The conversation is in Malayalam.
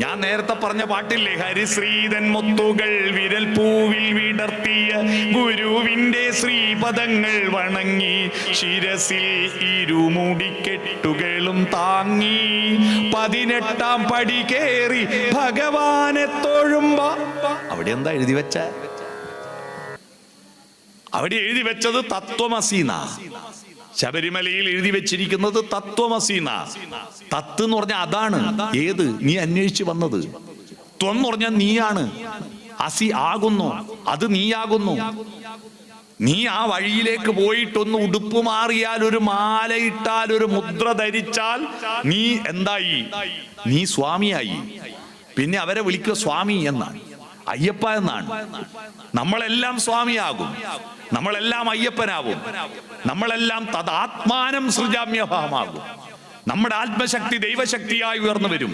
ഞാൻ നേരത്തെ പറഞ്ഞ പാട്ടില്ലേ, ഹരിശ്രീതൻ മുത്തുകൾ വിരൽ പൂവിൽ വിടർത്തിയ ഗുരുവിന്റെ ശ്രീപദങ്ങൾ വണങ്ങി ശിരസിൽ ഇരുമുടിക്കെട്ടുകളും താങ്ങി 18-ാം പടി കേറി ഭഗവാനെ തൊഴുമ്പോ അവിടെ എന്താ എഴുതി വെച്ച? അവിടെ എഴുതി വെച്ചത് തത്വമസീന. ശബരിമലയിൽ എഴുതി വെച്ചിരിക്കുന്നത് തത്വമസീന. തത്ത് എന്ന് പറഞ്ഞാൽ അതാണ്. ഏത്? നീ അന്വേഷിച്ച് വന്നത്. ത്വം എന്ന് പറഞ്ഞാൽ നീയാണ്. അസി ആകുന്നു, അത് നീയാകുന്നു. നീ ആ വഴിയിലേക്ക് പോയിട്ടൊന്ന് ഉടുപ്പ് മാറിയാൽ, ഒരു മാല ഇട്ടാൽ, ഒരു മുദ്ര ധരിച്ചാൽ നീ എന്തായി? നീ സ്വാമിയായി. പിന്നെ അവരെ വിളിക്കുക സ്വാമി എന്നാണ്, അയ്യപ്പ എന്നാണ്. നമ്മളെല്ലാം സ്വാമിയാകും, നമ്മളെല്ലാം അയ്യപ്പനാകും, നമ്മളെല്ലാം തദാത്മാനം സൃജാമ്യഭാവമാകും. നമ്മുടെ ആത്മശക്തി ദൈവശക്തിയായി ഉയർന്നു വരും.